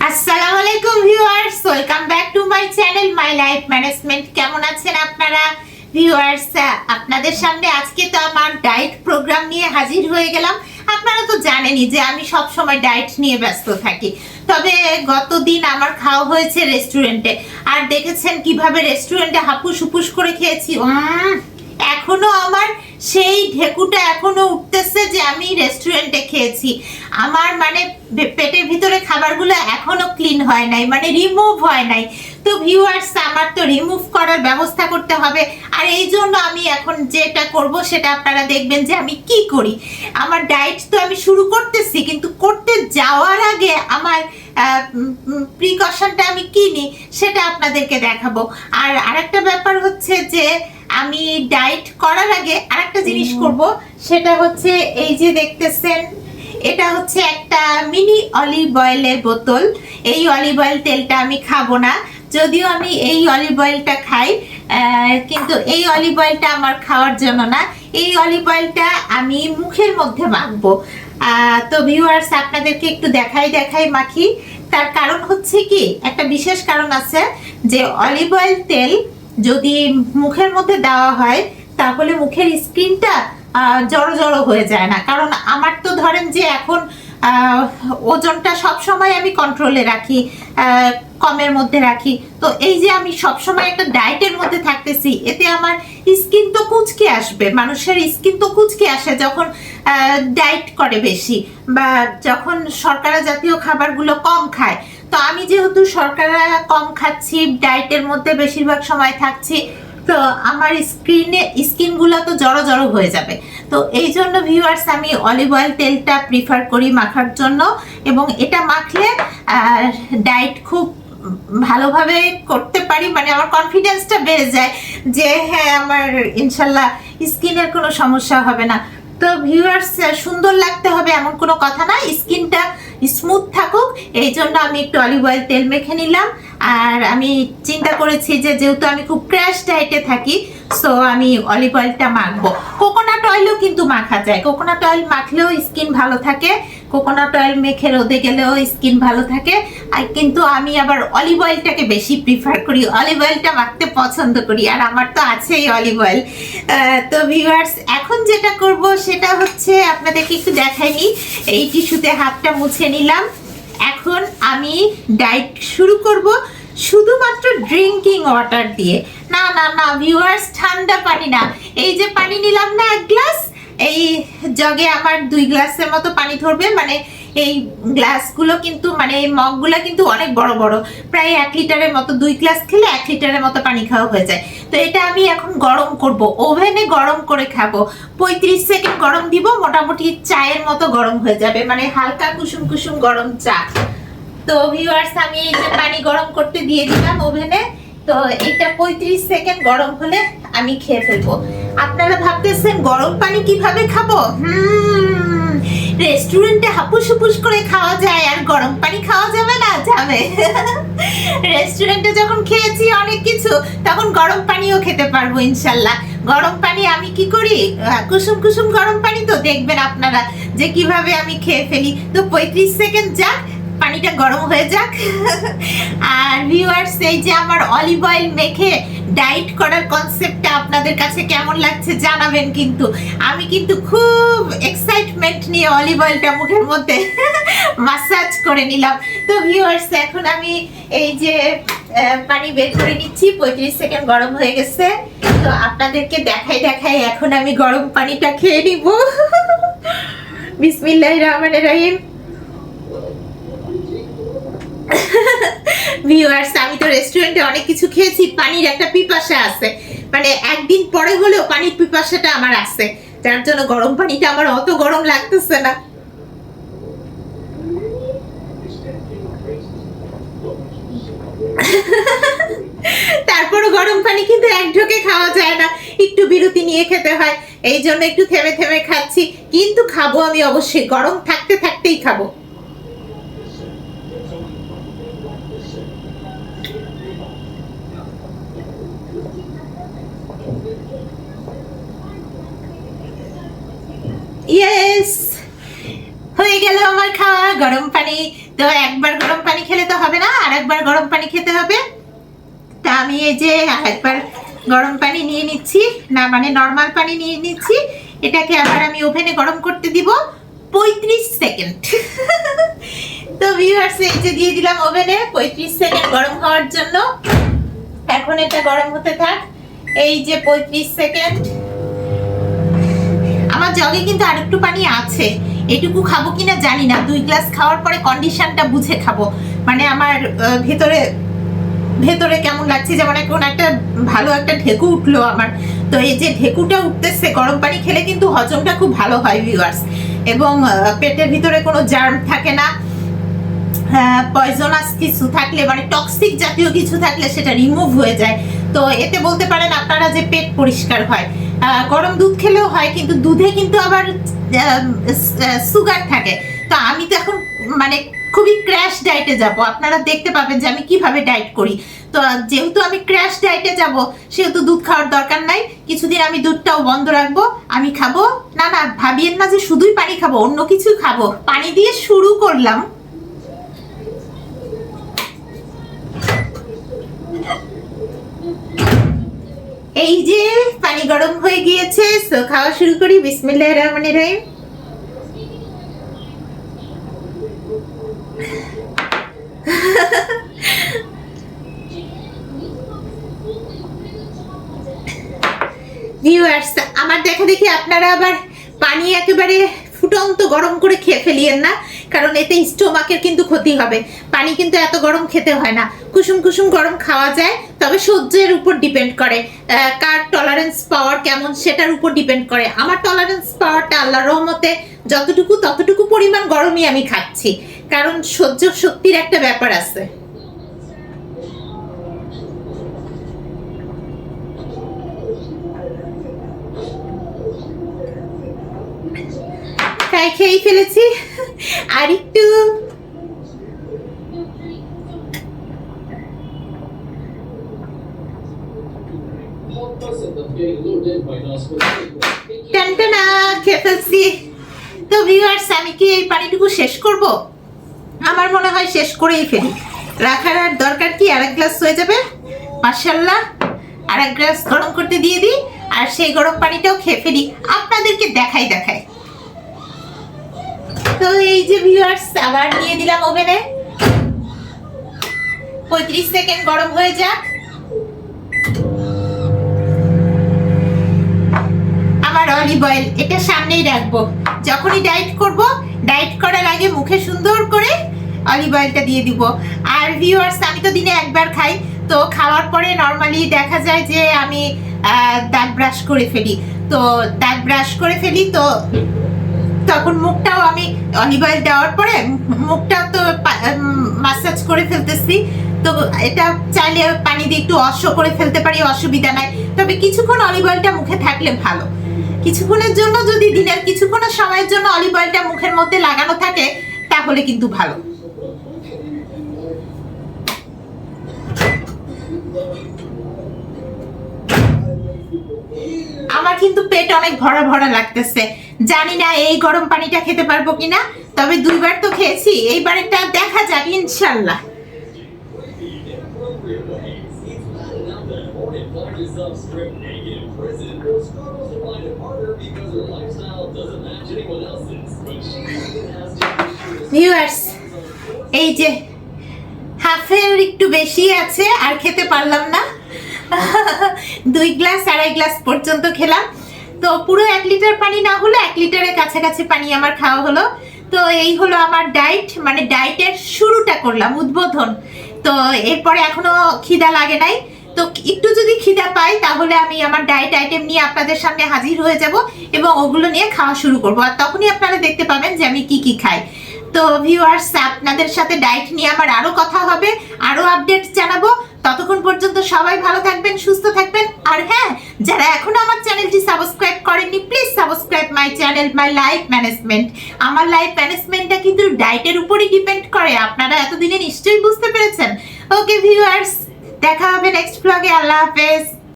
আসসালামু আলাইকুম viewers, welcome back to my channel my life management. কেমন আছেন আপনারা ভিউয়ার্স? আপনাদের সামনে আজকে তো আমার ডায়েট প্রোগ্রাম নিয়ে হাজির হয়ে গেলাম। আপনারা তো জানেনই যে আমি সব সময় ডায়েট নিয়ে ব্যস্ত থাকি। তবে গতদিন আমার খাওয়া হয়েছে রেস্টুরেন্টে, আর দেখেছেন কিভাবে রেস্টুরেন্টে হাপুস হুপুস করে খেয়েছি। এখনো আমার সেই ঢেকুটা এখনো উঠতেছে যে আমি রেস্টুরেন্টে খেয়েছি। আমার মানে পেটের ভিতরে খাবারগুলো এখনো ক্লিন হয় নাই, মানে রিমুভ হয় নাই। তো ভিউয়ার্স, আমার তো রিমুভ করার ব্যবস্থা করতে হবে। আর এই জন্য আমি এখন যেটা করব সেটা আপনারা দেখবেন যে আমি কি করি। আমার ডায়েট তো আমি শুরু করতেছি, কিন্তু করতে যাওয়ার আগে আমার প্রিকশনটা আমি কি নিই সেটা আপনাদেরকে দেখাবো। আর আরেকটা ব্যাপার হচ্ছে যে আমি ডায়েট করার আগে আরেকটা জিনিস করব, সেটা হচ্ছে এই যে দেখতেছেন, এটা হচ্ছে একটা মিনি অলিভ অয়েলের বোতল। এই অলিভ অয়েল তেলটা আমি খাবো না, যদিও আমি এই অলিভ অয়েলটা খাই, কিন্তু এই অলিভ অয়েলটা আমার খাওয়ার জন্য না। এই অলিভ অয়েলটা আমি মুখের মধ্যে মাখবো। তো ভিউয়ার্স, আপনাদেরকে একটু দেখাই মাখি। তার কারণ হচ্ছে কি, একটা বিশেষ কারণ আছে যে অলিভ অয়েল তেল যদি মুখের মধ্যে দেওয়া হয় তাহলে মুখের স্কিনটা জড়ো জড়ো হয়ে যায় না। কারণ আমার তো ধরেন যে এখন ওজনটা সব সময় আমি কন্ট্রোলে রাখি, কমের মধ্যে রাখি। তো এই যে আমি সব সময় একটা ডায়েটের মধ্যে থাকতেছি, এতে আমার স্কিন তো কুচকে আসবে। মানুষের স্কিন তো কুচকে আসে যখন ডায়েট করে বেশি, বা যখন শর্করা জাতীয় খাবারগুলো কম খায়। তো আমি যেহেতু শর্করা কম খাচ্ছি, ডায়েটের মধ্যে বেশিরভাগ সময় থাকছি, তো আমার স্কিনগুলো তো জড়ো জড়ো হয়ে যাবে। তো এই জন্য ভিউয়ার্স, আমি অলিভ অয়েল তেলটা প্রিফার করি মাখার জন্য, এবং এটা মাখলে ডায়েট খুব ভালোভাবে করতে পারি। মানে আমার কনফিডেন্সটা বেড়ে যায় যে হ্যাঁ, আমার ইনশাল্লাহ স্কিনের কোনো সমস্যা হবে না। তো ভিউয়ার্স, সুন্দর লাগতে হবে এমন কোনো কথা না, স্কিনটা স্মুথ থাকুক, এই জন্য আমি একটু অলিভ অয়েল তেল মেখে নিলাম। আর আমি চিন্তা করেছি যে যেহেতু আমি খুব ক্র্যাশ ডায়েটে থাকি, সো আমি অলিভ অয়েলটা মাখবো। কোকোনাট অয়েলও কিন্তু মাখা যায়, কোকোনাট অয়েল মাখলেও স্কিন ভালো থাকে, কোকোনাট অয়েল মেখে রোদে গেলেও স্কিন ভালো থাকে। আর কিন্তু আমি আবার অলিভ অয়েলটাকে বেশি প্রিফার করি, অলিভ অয়েলটা মাখতে পছন্দ করি, আর আমার তো আছেই অলিভ অয়েল। তো ভিউয়ার্স, এখন যেটা করব সেটা হচ্ছে আপনাদেরকে একটু দেখাইনি। এই টিস্যুতে হাতটা মুছে নিলাম। এখন আমি ডায়েট শুরু করব শুধুমাত্র ড্রিঙ্কিং ওয়াটার দিয়ে। না না না ভিউয়ার্স, ঠান্ডা পানি না। এই যে পানি নিলাম না এক গ্লাস, এই জগে আমার 2 গ্লাসের মতো পানি ধরবে। মানে এই গ্লাসগুলো কিন্তু, মানে এই মগগুলো কিন্তু অনেক বড় বড়, প্রায় 1 লিটারের মতো। 2 গ্লাস খেলে 1 লিটারের মতো পানি খাওয়া হয়ে যায়। তো এটা আমি এখন গরম করব, ওভেনে গরম করে খাবো। 35 সেকেন্ড গরম দিব, মোটামুটি চায়ের মতো গরম হয়ে যাবে, মানে হালকা কুসুম কুসুম গরম চা। তো ভিউয়ার্স, আমি এই যে পানি গরম করতে দিয়ে দিলাম ওভেনে। তো এটা 35 সেকেন্ড গরম হলে আমি খেয়ে ফেলবো। আপনারা ভাবতেছেন গরম পানি কিভাবে খাবো? রেস্টুরেন্টে হাপুস হুপুস করে খাওয়া যায়, আর গরম পানি খাওয়া যাবে না? যাবে। রেস্টুরেন্টে যখন খেয়েছি অনেক কিছু, তখন গরম পানিও খেতে পারবো ইনশাল্লাহ। গরম পানি আমি কি করি, কুসুম কুসুম গরম পানি তো দেখবেন আপনারা যে কিভাবে আমি খেয়ে ফেলি। তো 35 সেকেন্ড যাক, পানিটা গরম হয়ে যাক। আর ভিউয়ার্স, এই যে আমার অলিভ অয়েল মেখে ডায়েট করার কনসেপ্টটা আপনাদের কাছে কেমন লাগছে জানাবেন। কিন্তু আমি কিন্তু খুব এক্সাইটমেন্ট নিয়ে অলিভ অয়েলটা মুখের মধ্যে মাসাজ করে নিলাম। তো ভিউয়ার্স, এখন আমি এই যে পানি বের করে নিচ্ছি, 35 সেকেন্ড গরম হয়ে গেছে। তো আপনাদেরকে দেখাই এখন আমি গরম পানিটা খেয়ে নিব। বিসমিল্লাহির রহমানির রহিম। ভিউয়ার্স, আমি তো রেস্টুরেন্টে অনেক কিছু খেয়েছি, পানির একটা পিপাসা আছে, মানে একদিন পরে হলেও পানির পিপাসাটা আমার আছে, যার জন্য গরম পানিটা আমার অত গরম লাগতেছে না। তারপরও গরম পানি কিন্তু এক ঢোকে খাওয়া যায় না, একটু বিরতি নিয়ে খেতে হয়। এই জন্য একটু থেমে থেমে খাচ্ছি, কিন্তু খাবো আমি অবশ্যই, গরম থাকতে থাকতেই খাবো। ইয়েস, হয়ে গেল আমার খাওয়া। গরম পানি তো একবার গরম পানি খেলে তো হবে না, আর একবার গরম পানি খেতে হবে। তা আমি এই যে একবার গরম পানি নিয়ে নিচ্ছি, না মানে নর্মাল পানি নিয়ে নিচ্ছি। এটাকে আবার আমি ওভেনে গরম করতে দিব 35 সেকেন্ড। তো ভিউয়ার্স এই যে দিয়ে দিলাম ওভেনে 35 সেকেন্ড গরম হওয়ার জন্য। এখন এটা গরম হতে থাক। এই যে 35 সেকেন্ড। আমার জগে কিন্তু আরেকটু পানি আছে, এটুকু খাবো কিনা জানি না। 2 গ্লাস খাওয়ার পরে কন্ডিশনটা বুঝে খাবো, মানে আমার ভেতরে কেমন লাগছে। যেমন এখন একটা ভালো একটা ঢেকু উঠলো আমার, তো এই যে ঢেকুটা উঠতেছে গরম পানি খেলে কিন্তু হজমটা খুব ভালো হয় ভিউয়ার্স, এবং পেটের ভিতরে কোনো জার্ম থাকে না। পয়জনাস কিছু থাকলে, মানে টক্সিক জাতীয় কিছু থাকলে সেটা রিমুভ হয়ে যায়। তো এতে বলতে পারেন আপনারা যে পেট পরিষ্কার হয়। গরম দুধ খেলেও হয়, কিন্তু দুধে কিন্তু আবার সুগার থাকে। তো আমি তো এখন মানে খুবই ক্র্যাশ ডায়েটে যাব, আপনারা দেখতে পাবেন যে আমি কিভাবে ডায়েট করি। তো যেহেতু আমি ক্র্যাশ ডায়েটে যাব, সেহেতু দুধ খাওয়ার দরকার নাই। কিছুদিন আমি দুধটাও বন্ধ রাখবো। আমি খাবো না, ভাবিয়েন না যে শুধুই পানি খাবো, অন্য কিছু খাবো। পানি দিয়ে শুরু করলাম। এই যে পানি গরম হয়ে গিয়েছে, তো খাওয়া শুরু করি। বিসমিল্লাহির রহমানির রহিম। ভিউয়ার্স, আমার দেখা দেখি আপনারা আবার পানি একেবারে ফুটন্ত গরম করে খেয়ে ফেলিয়েন না, কারণ এতে স্টোমাকের কিন্তু ক্ষতি হবে। পানি কিন্তু এত গরম খেতে হয় না, কুসুম কুসুম গরম খাওয়া যায়, তবে সহ্যের উপর ডিপেন্ড করে, কার টলারেন্স পাওয়ার কেমন সেটার উপর ডিপেন্ড করে। আমার টলারেন্স পাওয়ারটা আল্লাহর রহমতে যতটুকু ততটুকু পরিমাণ গরমই আমি খাচ্ছি, কারণ সহ্য শক্তির একটা ব্যাপার আছে। খেয়ে ফেলেছি, আর একটু। টানটানা খেয়ে ফেলছি। তো ভিউয়ার্স, আমি কি এই পানিটুকু শেষ করব? আমার মনে হয় শেষ করেই ফেলি। রাখার আর দরকার কি? আরেক গ্লাস হয়ে যাবে মাশাআল্লাহ। আরেক গ্লাস গরম করতে দিয়ে দিই, আর সেই গরম পানিটাও খেয়ে ফেলি, আপনাদেরকে দেখাই। তো এই যে ভিউয়ার্স, আবার নিয়ে দিলাম ওভেনে। 35 সেকেন্ড গরম হয়ে যাক। আমার অলিভ অয়েল এটা সামনেই রাখবো, যখনই ডায়েট করব, ডায়েট করার আগে মুখে সুন্দর করে অলিভ অয়েলটা দিয়ে দিব। আর ভিউয়ার্স, আমি তো দিনে একবার খাই, তো খাওয়ার পরে নর্মালি দেখা যায় যে আমি দাঁত ব্রাশ করে ফেলি। তো তখন মুখটাও আমি অলিভ অয়েল দেওয়ার পরে মুখটাও তো মাসাজ করে ফেলতেছি। তো এটা চাইলে পানি দিয়ে একটু অশ্ব করে ফেলতে পারি, অসুবিধা নাই। তবে কিছুক্ষণ অলিভ অয়েলটা মুখে থাকলে ভালো। কিছুক্ষণের জন্য, যদি দিনের কিছুক্ষণের সময়ের জন্য অলিভ অয়েলটা মুখের মধ্যে লাগানো থাকে, তাহলে কিন্তু ভালো। আমার কিন্তু পেট অনেক ভরা ভরা লাগতেছে, জানি না এই গরম পানিটা খেতে পারবো কিনা। তবে 2 বার তো খেয়েছি, এইবারেরটা দেখা যাক ইনশাআল্লাহ। ভিউয়ার্স, এই যে হাফের একটু বেশি আছে, আর খেতে পারলাম না। 2 গ্লাস 2.5 গ্লাস পর্যন্ত খেলাম। তো পুরো 1 লিটার পানি না হলো 1 লিটারের কাছাকাছি পানি আমার খাওয়া হলো। তো এই হলো আমার ডায়েট, মানে ডায়েটের শুরুটা করলাম, উদ্বোধন। তো এরপরে এখনো খিদা লাগে নাই। তো একটু যদি খিদা পাই, তাহলে আমি আমার ডায়েট আইটেম নিয়ে আপনাদের সামনে হাজির হয়ে যাব, এবং ওগুলো নিয়ে খাওয়া শুরু করব। আর তখনই আপনারা দেখতে পাবেন যে আমি কি খাই। তো ভিউয়ার্স, আপনাদের সাথে ডায়েট নিয়ে আমার আরো কথা হবে, আরো আপডেট জানাবো। ততক্ষণ পর্যন্ত সবাই ভালো থাকবেন, সুস্থ থাকবেন। আর হ্যাঁ, যারা এখনো আমার চ্যানেলটি সাবস্ক্রাইব করেননি, please subscribe my channel, my life management. আমার লাইফ ম্যানেজমেন্টটা কিন্তু ডায়েটের উপরই ডিপেন্ড করে, আপনারা এতদিনে নিশ্চয়ই বুঝতে পেরেছেন। ওকে ভিউয়ার্স, দেখা হবে নেক্সট ব্লগে। আল্লাহ হাফেজ।